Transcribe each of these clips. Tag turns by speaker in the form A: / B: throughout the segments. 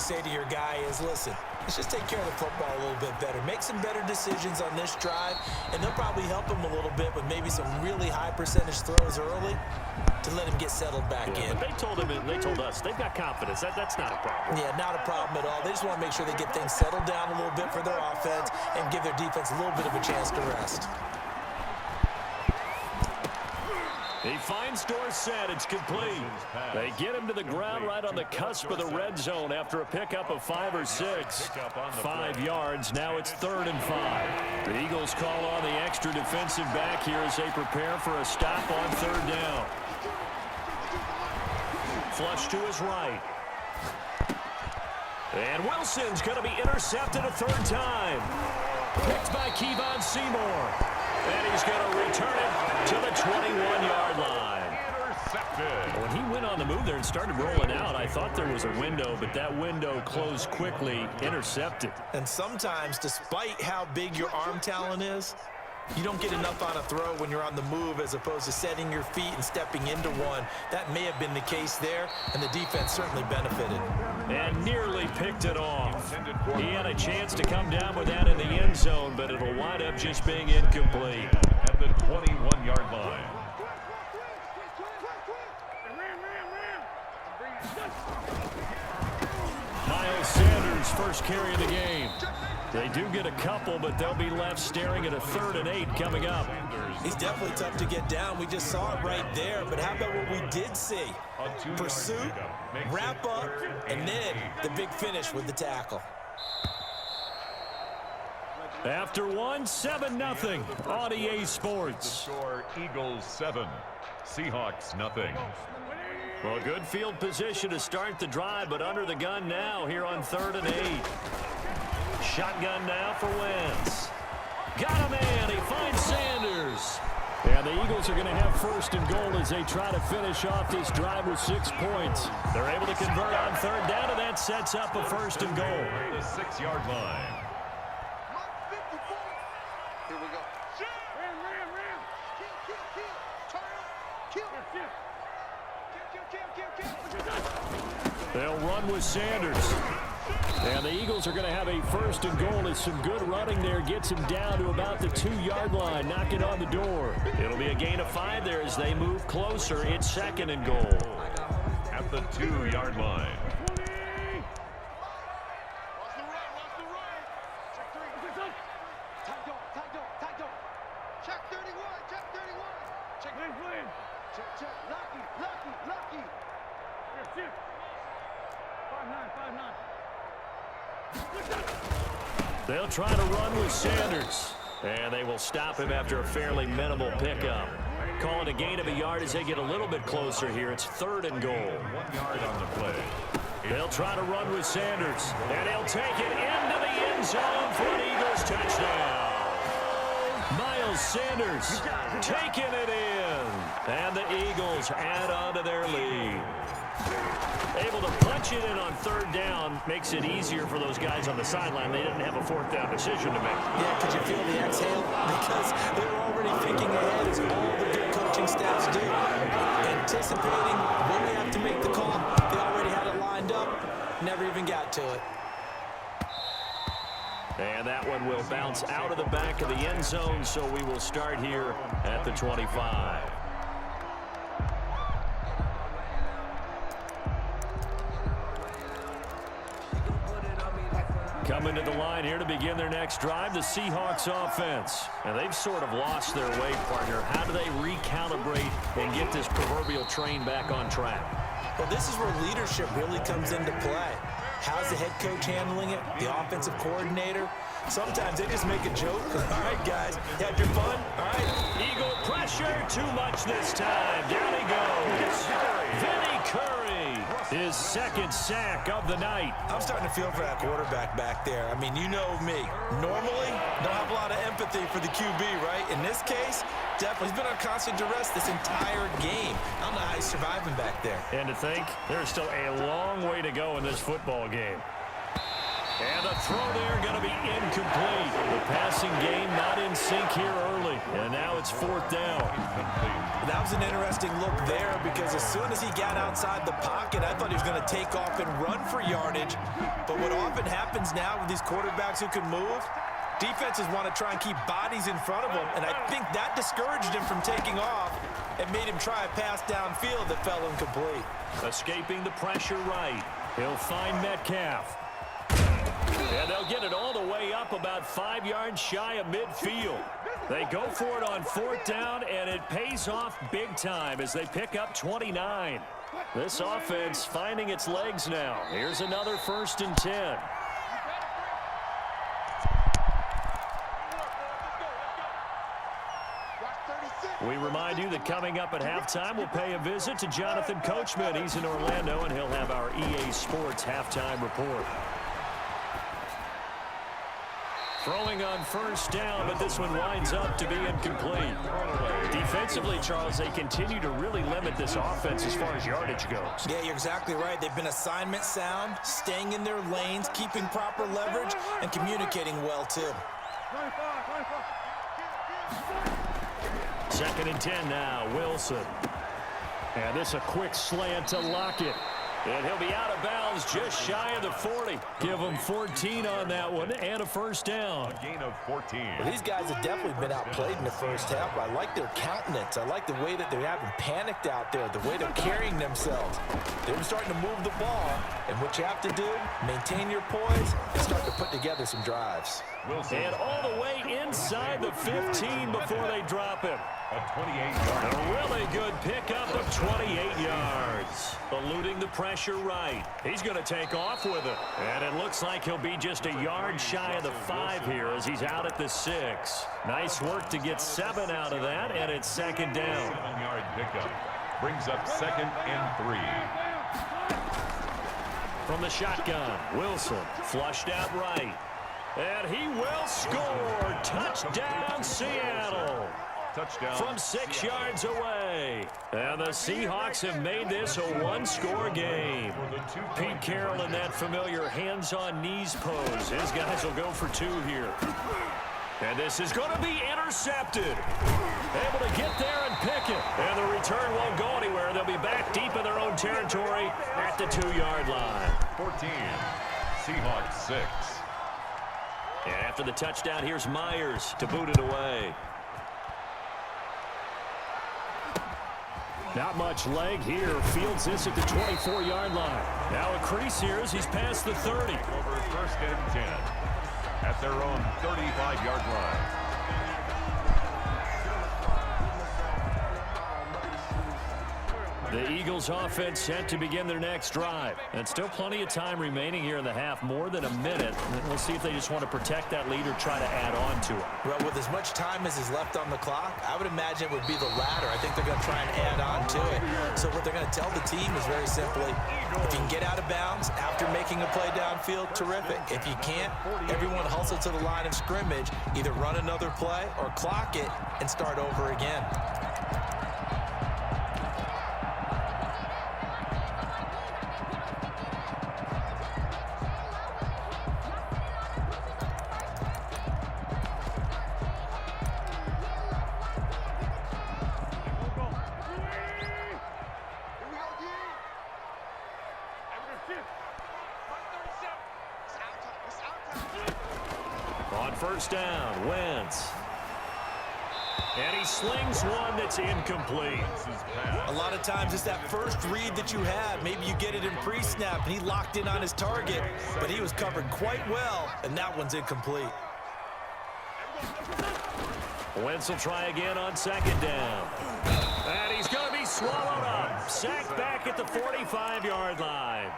A: say to your guy is, listen, let's just take care of the football a little bit better. Make some better decisions on this drive, and they'll probably help him a little bit with maybe some really high percentage throws early to let him get settled back in.
B: But they told us they've got confidence. That's not a problem.
A: Yeah, not a problem at all. They just want to make sure they get things settled down a little bit for their offense and give their defense a little bit of a chance to rest.
B: He finds Dorsett. It's complete. They get him to the ground right on the cusp of the red zone after a pickup of 5 or 6. 5 yards. Now it's 3rd and 5. The Eagles call on the extra defensive back here as they prepare for a stop on 3rd down. Flush to his right. And Wilson's going to be intercepted a 3rd time. Picked by Kevon Seymour. And he's going to return it to the 21-yard line. Intercepted. When he went on the move there and started rolling out, I thought there was a window, but that window closed quickly. Intercepted.
A: And sometimes, despite how big your arm talent is, you don't get enough on a throw when you're on the move as opposed to setting your feet and stepping into one. That may have been the case there, and the defense certainly benefited.
B: And nearly picked it off. He had a chance to come down with that in the end zone, but it'll wind up just being incomplete.
C: At the 21-yard line.
B: Miles Sanders, first carry of the game. They do get a couple, but they'll be left staring at a 3rd and 8 coming up.
A: He's definitely tough to get down. We just saw it right there. But how about what we did see? Pursuit, wrap up, and then the big finish with the tackle.
B: After 7-0 on EA Sports.
C: Score Eagles 7, Seahawks nothing.
B: Well, good field position to start the drive, but under the gun now here on 3rd and 8. Shotgun now for Wentz. Got a man. He finds Sanders. And the Eagles are going to have 1st and goal as they try to finish off this drive with 6 points. They're able to convert on 3rd down, and that sets up a 1st and goal.
C: The 6-yard line.
D: Here we go.
B: They'll run with Sanders. And the Eagles are going to have a 1st and goal. It's some good running there. Gets him down to about the 2-yard line. Knocking on the door. It'll be a gain of 5 there as they move closer. It's 2nd and goal.
C: At the 2-yard line.
B: They'll try to run with Sanders. And they will stop him after a fairly minimal pickup. Call it a gain of a yard as they get a little bit closer here. It's 3rd and goal.
C: 1 yard on the play.
B: They'll try to run with Sanders. And he'll take it into the end zone for an Eagles touchdown. Miles Sanders taking it in. And the Eagles add on to their lead. Able to punch it in on 3rd down makes it easier for those guys on the sideline. They didn't have a 4th down decision to make.
A: Yeah, could you feel the exhale? Because they're already thinking ahead as all the good coaching staffs do. Anticipating when they have to make the call. They already had it lined up. Never even got to it.
B: And that one will bounce out of the back of the end zone, so we will start here at the 25. Coming to the line here to begin their next drive, the Seahawks offense. And they've sort of lost their way, partner. How do they recalibrate and get this proverbial train back on track?
A: Well, this is where leadership really comes into play. How's the head coach handling it? The offensive coordinator? Sometimes they just make a joke. All right, guys, you had your fun? All right.
B: Eagle pressure, too much this time. Down he goes. Vinny Curry, his 2nd sack of the night.
A: I'm starting to feel for that quarterback back there. I mean, you know me. Normally, don't have a lot of empathy for the QB, right? In this case, definitely. He's been on constant duress this entire game. I don't know how he's surviving back there.
B: And to think, there's still a long way to go in this football game. And the throw there going to be incomplete. The passing game not in sync here early. And now it's 4th down.
A: That was an interesting look there because as soon as he got outside the pocket, I thought he was going to take off and run for yardage. But what often happens now with these quarterbacks who can move, defenses want to try and keep bodies in front of them. And I think that discouraged him from taking off and made him try a pass downfield that fell incomplete.
B: Escaping the pressure right. He'll find Metcalf. And they'll get it all the way up about 5 yards shy of midfield. They go for it on 4th down, and it pays off big time as they pick up 29. This offense finding its legs now. Here's another 1st and 10. We remind you that coming up at halftime, we'll pay a visit to Jonathan Coachman. He's in Orlando, and he'll have our EA Sports halftime report. Throwing on 1st down, but this one winds up to be incomplete. Defensively, Charles, they continue to really limit this offense as far as yardage goes.
A: Yeah, you're exactly right. They've been assignment sound, staying in their lanes, keeping proper leverage, and communicating well, too.
B: 2nd and 10 now, Wilson. And this a quick slant to Lockett. And he'll be out of bounds just shy of the 40. Give him 14 on that one and a 1st down.
C: A gain of 14.
A: Well, these guys have definitely been outplayed in the first half. I like their countenance. I like the way that they haven't panicked out there, the way they're carrying themselves. They're starting to move the ball, and what you have to do, maintain your poise and start to put together some drives.
C: Wilson.
B: And all the way inside the 15 before they drop him.
C: A 28-yard.
B: A really good pickup of 28 yards. Eluding the pressure right. He's going to take off with it. And it looks like he'll be just a yard shy of the 5 here as he's out at the 6. Nice work to get 7 out of that, and it's 2nd down.
C: 7-yard pickup. Brings up 2nd and 3.
B: From the shotgun, Wilson flushed out right. And he will score. Touchdown, Seattle.
C: Touchdown.
B: From 6 yards away. And the Seahawks have made this a one-score game. Pete Carroll in that familiar hands-on-knees pose. His guys will go for 2 here. And this is going to be intercepted. Able to get there and pick it. And the return won't go anywhere. They'll be back deep in their own territory at the 2-yard line.
C: 14. Seahawks 6.
B: And after the touchdown, here's Myers to boot it away. Not much leg here. Fields this at the 24-yard line. Now a crease here as he's past the 30.
C: Over 1st and 10 at their own 35-yard line. The
B: Eagles offense set to begin their next drive. And still plenty of time remaining here in the half, more than a minute. We'll see if they just want to protect that lead or try to add on to it.
A: Well, with as much time as is left on the clock, I would imagine it would be the latter. I think they're going to try and add on to it. So what they're going to tell the team is very simply, if you can get out of bounds after making a play downfield, terrific. If you can't, everyone hustle to the line of scrimmage, either run another play or clock it and start over again.
B: On 1st down, Wentz. And he slings one that's incomplete.
A: A lot of times it's that first read that you have. Maybe you get it in pre-snap, and he locked in on his target, but he was covered quite well, and that one's incomplete.
B: Wentz will try again on 2nd down. And he's going to be swallowed up. Sacked back at the 45-yard line.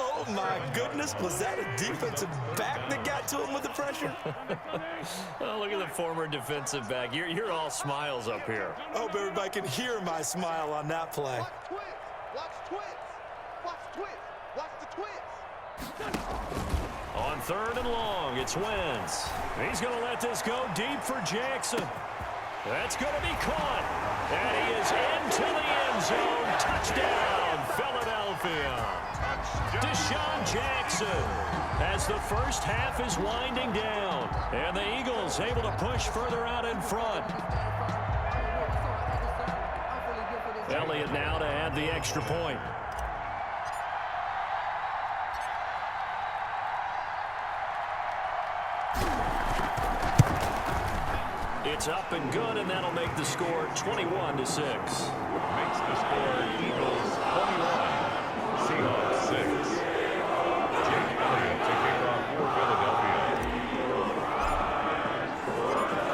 A: Oh, my goodness. Was that a defensive back that got to him with the pressure?
B: Oh, look at the former defensive back. You're all smiles up here.
A: I hope everybody can hear my smile on that play.
D: Watch twits. Watch twits. Watch the twits.
B: On 3rd and long, it's Wentz. He's going to let this go deep for Jackson. That's going to be caught. And he is into the end zone. Touchdown, Philadelphia. Deshaun Jackson, as the first half is winding down. And the Eagles able to push further out in front. Elliott now to add the extra point. It's up and good, and that'll make the score 21-6.
C: Makes the score Eagles 21, Seahawks 6. Jake Elliott to kick off for Philadelphia.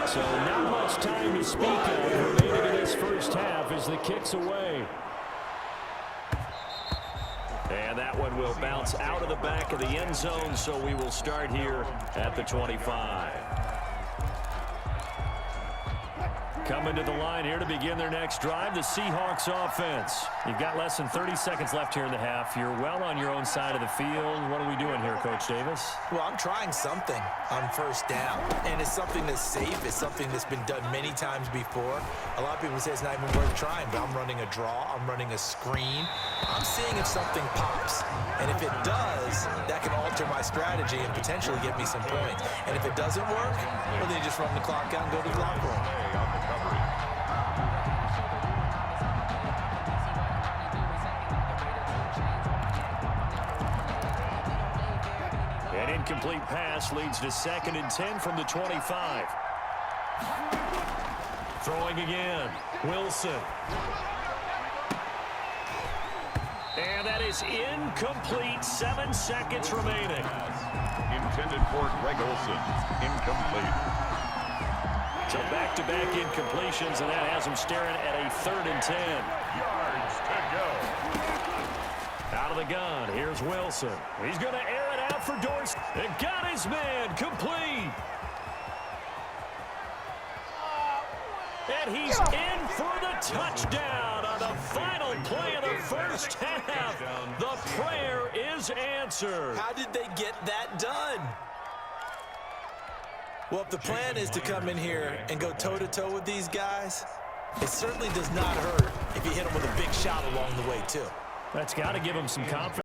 B: So not much time to speak of remaining in this first half as the kick's away. And that one will bounce out of the back of the end zone, so we will start here at the 25. Coming to the line here to begin their next drive, the Seahawks offense. You've got less than 30 seconds left here in the half. You're well on your own side of the field. What are we doing here, Coach Davis?
A: Well, I'm trying something on first down, and it's something that's safe. It's something that's been done many times before. A lot of people say it's not even worth trying, but I'm running a draw. I'm running a screen. I'm seeing if something pops, and if it does, that can alter my strategy and potentially get me some points. And if it doesn't work, well, then you just run the clock out and go to the locker room.
B: An incomplete pass leads to 2nd and 10 from the 25. Throwing again. Wilson. And that is incomplete. 7 seconds remaining.
C: Intended for Greg Olsen. Incomplete.
B: So back-to-back incompletions, and that has him staring at a 3rd and 10.
C: Yards to go.
B: Out of the gun, here's Wilson. He's going to air it out for Dorsey. And got his man complete. And he's in for the touchdown on the final play of the first half. The prayer is answered.
A: How did they get that done? Well, if the plan is to come in here and go toe-to-toe with these guys, it certainly does not hurt if you hit them with a big shot along the way, too.
B: That's got to give him some confidence.